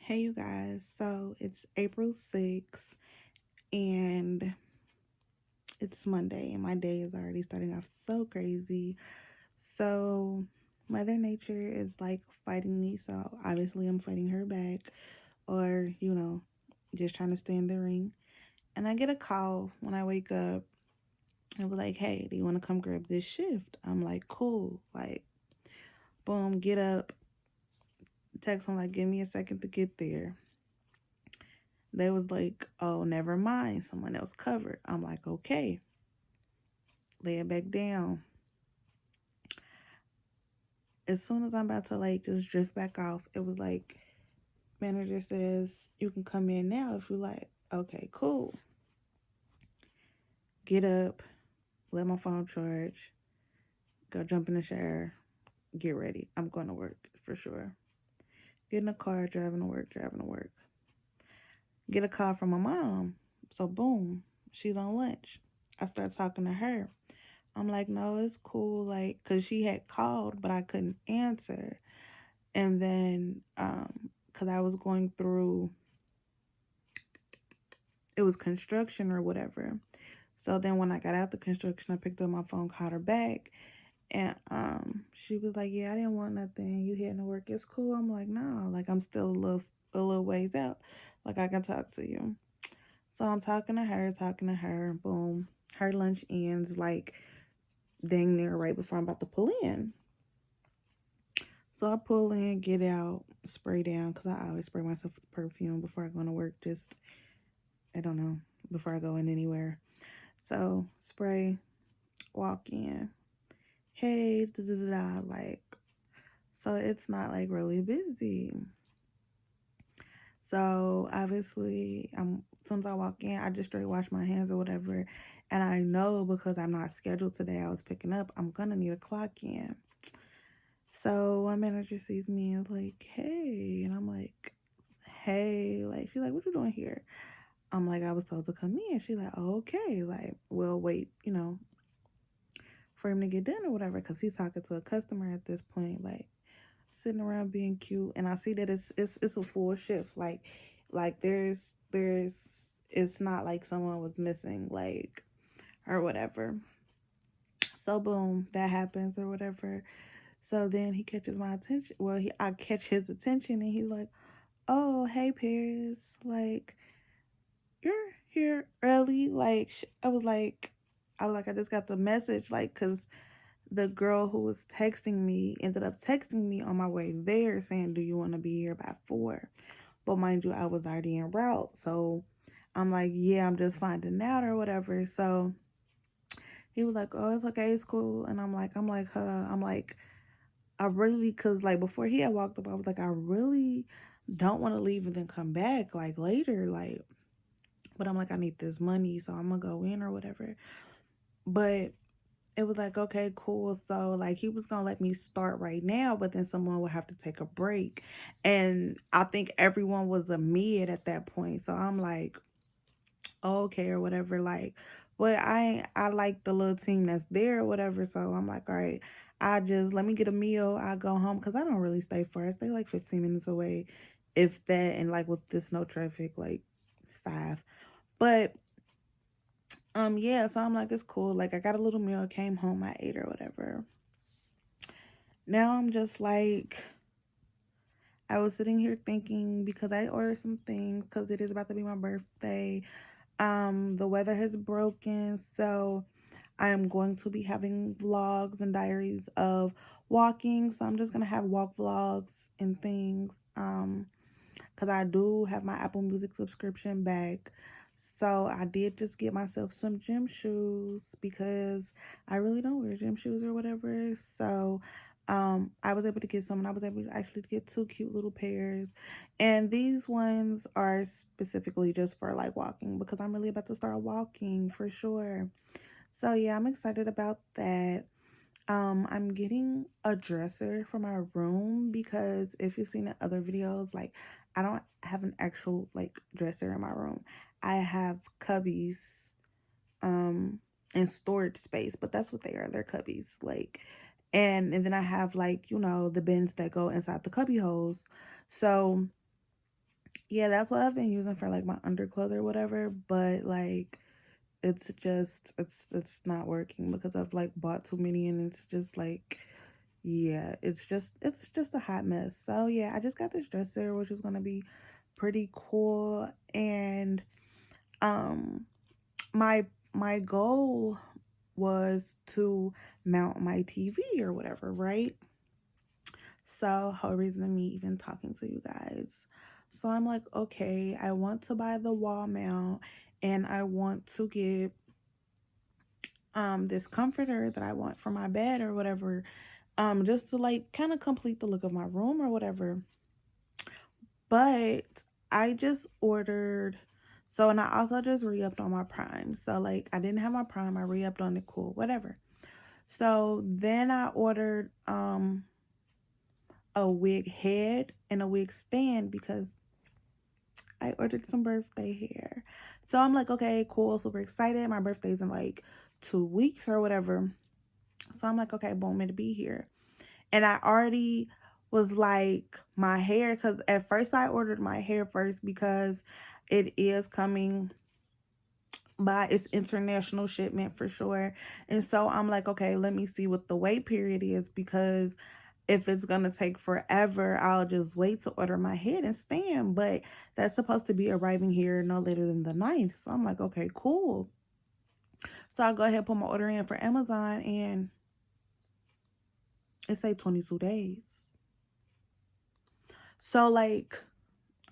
Hey, you guys. So it's April 6th and it's Monday, and my day is already starting off so crazy. So, Mother Nature is like fighting me. So, obviously, I'm fighting her back, or, just trying to stay in the ring. And I get a call when I wake up. It was like, hey, do you want to come grab this shift? I'm like, cool. Like, boom, get up. Text them, like, give me a second to get there. They was like, oh, never mind. Someone else covered. I'm like, okay, lay it back down. As soon as I'm about to like just drift back off, it was like, manager says, you can come in now if you like. Okay, cool. Get up, let my phone charge, go jump in the shower, get ready. I'm going to work for sure. Get in the car, driving to work, driving to work. Get a call from my mom. So, boom, she's on lunch. I start talking to her. I'm like, no, it's cool. Like, cause she had called, but I couldn't answer. And then, cause I was going through, it was construction or whatever. So then when I got out the construction, I picked up my phone, called her back, and she was like, yeah, I didn't want nothing. You heading to work? It's cool. I'm like, no, like I'm still a little ways out. Like I can talk to you. So I'm talking to her. Boom, her lunch ends like dang near right before I'm about to pull in. So I pull in, get out, spray down, because I always spray myself with perfume before I go to work. Just, I don't know, before I go in anywhere. So spray, walk in. Hey, da da da da. Like, so it's not like really busy. So obviously, as soon as I walk in, I just straight wash my hands or whatever. And I know because I'm not scheduled today, I was picking up, I'm gonna need a clock in. So my manager sees me and is like, hey, and I'm like, hey, like she's like, what you doing here? I'm like, I was told to come in. She's like, oh, okay, like we'll wait, for him to get done or whatever, because he's talking to a customer at this point, like sitting around being cute. And I see that it's a full shift, like there's it's not like someone was missing, like, or whatever. So boom, that happens or whatever. So then he catches my attention. Well, I catch his attention, and he's like, "Oh, hey, Paris, like you're here early." Like I just got the message, like, cause the girl who was texting me ended up texting me on my way there saying, "Do you want to be here by 4?" But mind you, I was already en route, so I'm like, "Yeah, I'm just finding out or whatever." So he was like, "Oh, it's okay, it's cool," and I'm like, I really, cause like before he had walked up, I was like, I really don't want to leave and then come back like later, like, but I'm like, I need this money, so I'm gonna go in or whatever. But it was like, okay, cool. So like he was gonna let me start right now, but then someone would have to take a break, and I think everyone was a mid at that point. So I'm like, okay or whatever, like, but I like the little team that's there or whatever. So I'm like, all right, I just let me get a meal, I go home, because I don't really stay far. I stay like 15 minutes away, if that, and like with this no traffic, like 5. But yeah, so I'm like, it's cool. Like I got a little meal, came home, I ate or whatever. Now I'm just like, I was sitting here thinking, because I ordered some things because it is about to be my birthday. The weather has broken, so I am going to be having vlogs and diaries of walking. So I'm just gonna have walk vlogs and things. Because I do have my Apple Music subscription back. So I did just get myself some gym shoes because I really don't wear gym shoes or whatever. So I was able to get some, and I was able to actually get 2 cute little pairs. And these ones are specifically just for like walking, because I'm really about to start walking for sure. So yeah, I'm excited about that. I'm getting a dresser for my room, because if you've seen in other videos, like I don't have an actual like dresser in my room. I have cubbies, um, and storage space, but that's what they are. They're cubbies, like, and then I have, like, the bins that go inside the cubby holes. So Yeah, that's what I've been using for like my underclothes or whatever, but like it's not working because I've like bought too many and it's just like yeah, it's just a hot mess. So yeah, I just got this dresser which is gonna be pretty cool. And um my goal was to mount my TV or whatever, right? So whole reason of me even talking to you guys. So I'm like, okay, I want to buy the wall mount and I want to get this comforter that I want for my bed or whatever. Just to like kind of complete the look of my room or whatever. But I just ordered, so and I also just re-upped on my Prime. So like I didn't have my Prime, I re-upped on it, cool, whatever. So then I ordered a wig head and a wig stand because I ordered some birthday hair. So I'm like, okay, cool, super excited. My birthday's in like 2 weeks or whatever. So I'm like, okay, boom, it'll be here. And I already was like, my hair, because at first I ordered my hair first because it is coming by its international shipment for sure. And so I'm like, okay, let me see what the wait period is because if it's gonna take forever, I'll just wait to order my head and stand. But that's supposed to be arriving here no later than the 9th. So I'm like, okay, cool. So I'll go ahead and put my order in for Amazon and it say 22 days. So like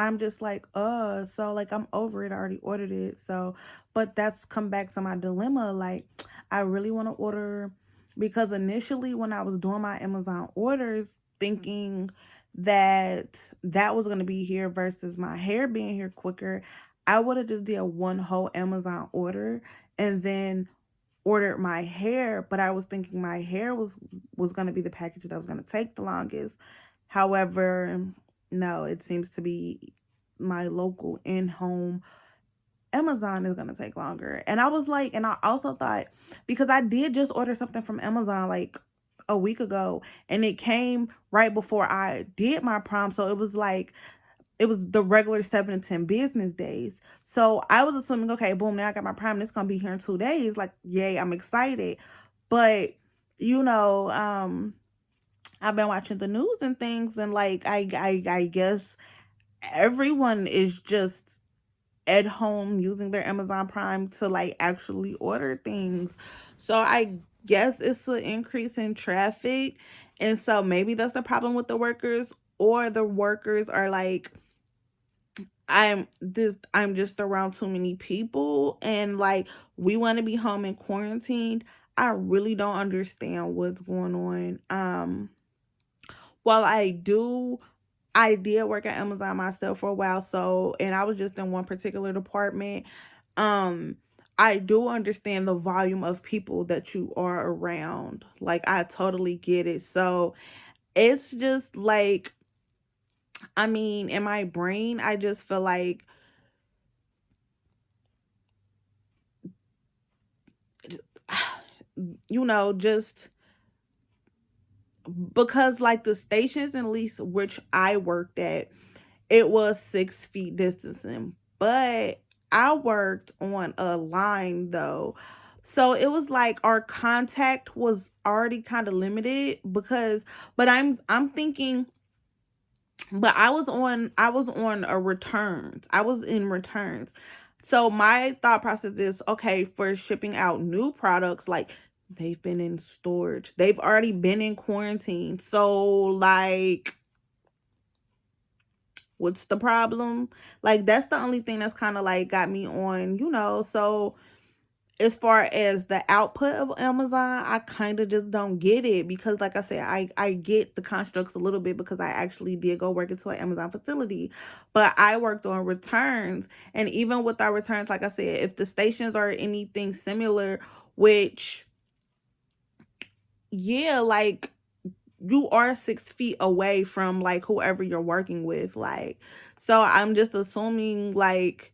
I'm just like, so like I'm over it. I already ordered it. So, but that's come back to my dilemma. Like, I really want to order because initially when I was doing my Amazon orders, thinking that that was going to be here versus my hair being here quicker, I would have just did one whole Amazon order and then ordered my hair. But I was thinking my hair was going to be the package that was going to take the longest. However, no, it seems to be my local in-home Amazon is going to take longer. And I was like, and I also thought, because I did just order something from Amazon like a week ago and it came right before I did my Prime. So it was like, it was the regular 7 to 10 business days. So I was assuming, okay, boom, now I got my Prime. It's going to be here in 2 days. Like, yay, I'm excited. But, you know, I've been watching the news and things, and like I guess everyone is just at home using their Amazon Prime to like actually order things. So I guess it's an increase in traffic, and so maybe that's the problem with the workers, or the workers are like, I'm just around too many people and like we want to be home and quarantined. I really don't understand what's going on. While I did work at Amazon myself for a while, so and I was just in one particular department. Um, I do understand the volume of people that you are around. Like I totally get it. So it's just like, I mean, in my brain, I just feel like just because like the stations, at least which I worked at, it was 6 feet distancing, but I worked on a line though. So it was like our contact was already kind of limited because, but I'm thinking, but I was on a returns. I was in returns. So my thought process is, okay, for shipping out new products, like they've been in storage. They've already been in quarantine. So like, what's the problem? Like that's the only thing that's kind of like got me on, so as far as the output of Amazon, I kind of just don't get it because like I said, I get the constructs a little bit because I actually did go work into an Amazon facility, but I worked on returns. And even with our returns, like I said, if the stations are anything similar, which yeah, like you are 6 feet away from like whoever you're working with, like, so I'm just assuming like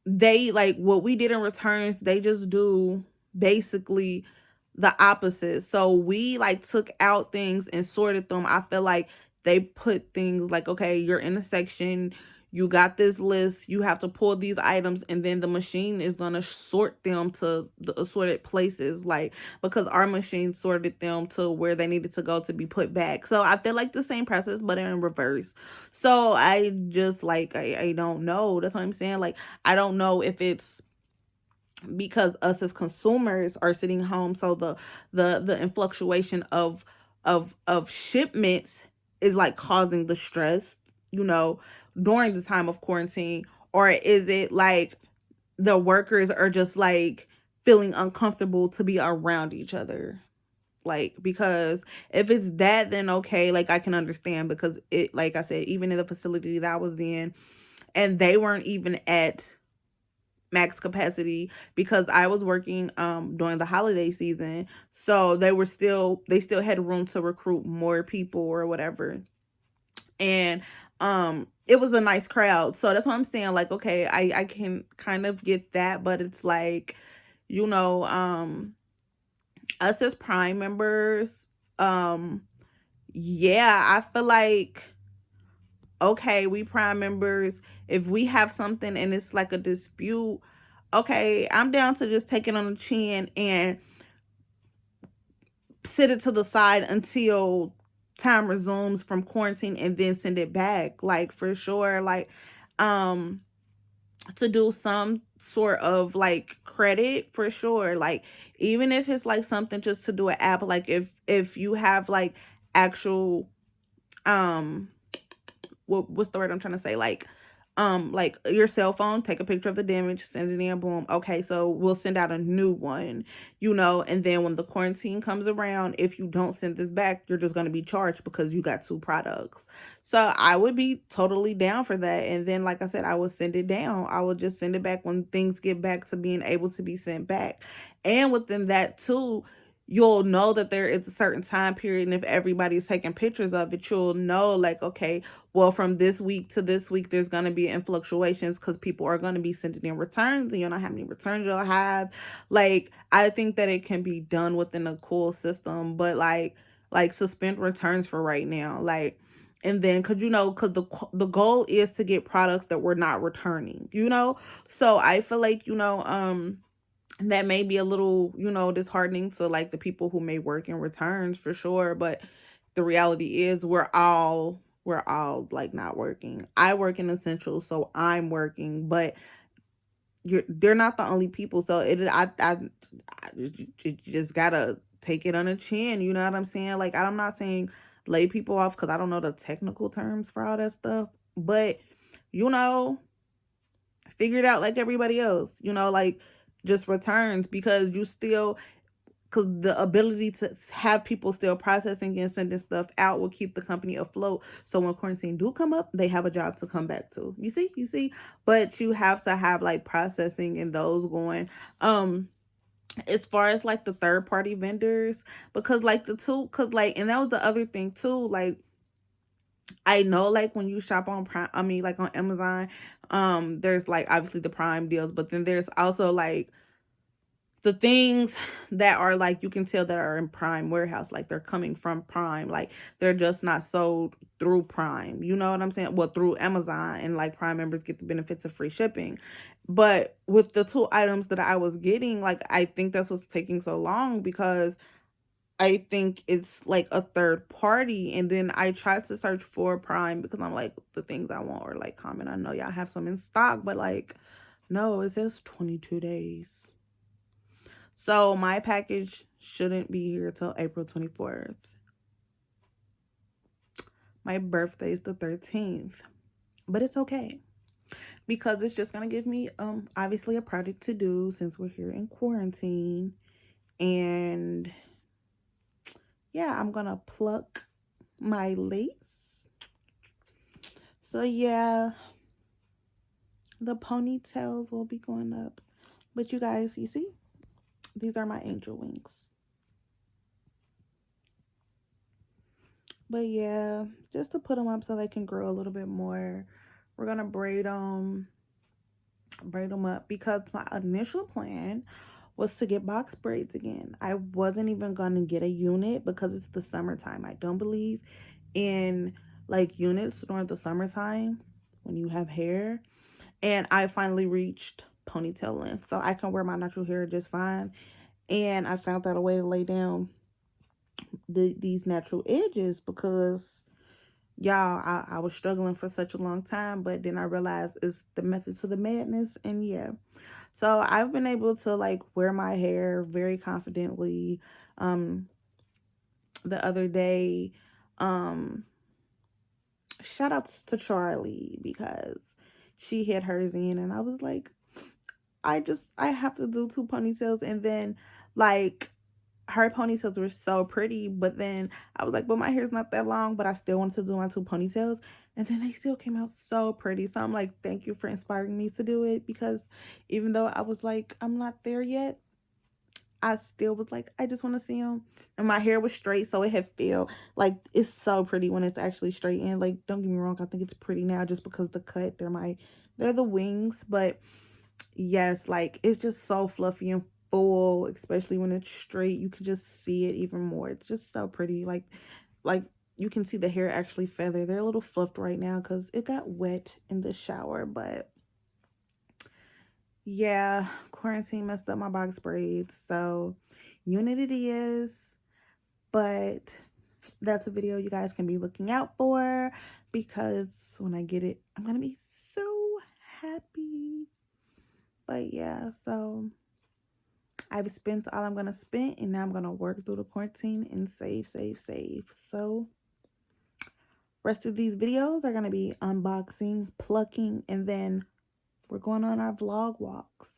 they like what we did in returns, they just do basically the opposite. So we like took out things and sorted them. I feel like they put things like, okay, you're in a section, you got this list, you have to pull these items, and then the machine is going to sort them to the assorted places, like, because our machine sorted them to where they needed to go to be put back. So I feel like the same process, but in reverse. So I just, like, I don't know. That's what I'm saying. Like, I don't know if it's because us as consumers are sitting home, so the influctuation of shipments is like causing the stress, you know, during the time of quarantine, or is it like the workers are just like feeling uncomfortable to be around each other? Like, because if it's that, then okay, like I can understand, because it, like I said, even in the facility that I was in, and they weren't even at max capacity because I was working during the holiday season. So they still had room to recruit more people or whatever. And it was a nice crowd. So that's what I'm saying. Like, okay, I can kind of get that, but it's like, you know, us as Prime members, um, yeah, I feel like, okay, we Prime members, if we have something and it's like a dispute, okay, I'm down to just take it on the chin and sit it to the side until time resumes from quarantine and then send it back. Like, for sure, like, um to do some sort of like credit, for sure. Like, even if it's like something just to do an app, like if you have actual um what's the word I'm trying to say? Like your cell phone, take a picture of the damage, send it in, boom. Okay, so we'll send out a new one, you know, and then when the quarantine comes around, if you don't send this back, you're just going to be charged because you got two products. So I would be totally down for that. And then, like I said, I would send it down. I would just send it back when things get back to being able to be sent back. And within that too, you'll know that there is a certain time period, and if everybody's taking pictures of it, you'll know, like, okay, well, from this week to this week, there's going to be in fluctuations because people are going to be sending in returns, and you know how many returns you'll have. Like, I think that it can be done within a cool system, but like suspend returns for right now, like. And then, cause the goal is to get products that we're not returning, you know. So I feel like, that may be a little, disheartening to like the people who may work in returns, for sure. But the reality is we're all like not working. I work in essential, so I'm working, but they're not the only people. So you just gotta take it on the chin. You know what I'm saying? Like, I'm not saying lay people off because I don't know the technical terms for all that stuff, but you know, figure it out like everybody else. Like, just returns, because the ability to have people still processing and sending stuff out will keep the company afloat. So when quarantine do come up, they have a job to come back to. You see, but you have to have like processing and those going. As far as like the third party vendors, because like and that was the other thing too. Like, I know, like, when you shop on Prime, I mean, like on Amazon, there's like obviously the Prime deals, but then there's also like the things that are like, you can tell that are in Prime warehouse, like they're coming from Prime, like they're just not sold through Prime. You know what I'm saying? Well, through Amazon, and like Prime members get the benefits of free shipping. But with the two items that I was getting, like, I think that's what's taking so long, because I think it's like a third party. And then I tried to search for Prime because I'm like, the things I want are like common. I know y'all have some in stock, but like, no, it says 22 days. So my package shouldn't be here till April 24th. My birthday is the 13th. But it's okay, because it's just going to give me obviously a project to do since we're here in quarantine. And yeah, I'm going to pluck my lace. So yeah, the ponytails will be going up. But you guys, you see? These are my angel wings. But yeah, just to put them up so they can grow a little bit more. We're going to braid them up, because my initial plan was to get box braids again. I wasn't even going to get a unit because it's the summertime. I don't believe in like units during the summertime when you have hair. And I finally reached ponytail length, so I can wear my natural hair just fine. And I found out a way to lay down these natural edges because y'all, I was struggling for such a long time, but then I realized it's the method to the madness. And yeah, so I've been able to like wear my hair very confidently. um the other day, um shout outs to Charlie because she had hers in, and I was like, I have to do two ponytails. And then like her ponytails were so pretty, but then I was like, but my hair's not that long, but I still wanted to do my two ponytails. And then they still came out so pretty. So I'm like, thank you for inspiring me to do it, because even though I was like, I'm not there yet, I still was like, I just want to see them. And my hair was straight, so it had feel like it's so pretty when it's actually straight. And like, don't get me wrong, I think it's pretty now just because of the cut. They're the wings, but yes, like it's just so fluffy and full, especially when it's straight. You can just see it even more. It's just so pretty. Like you can see the hair actually feather. They're a little fluffed right now because it got wet in the shower, but yeah, quarantine messed up my box braids. So unit it is, but that's a video you guys can be looking out for, because when I get it, I'm gonna be so happy. But yeah, so I've spent all I'm gonna spend, and now I'm gonna work through the quarantine and save, save, save. So rest of these videos are gonna be unboxing, plucking, and then we're going on our vlog walks.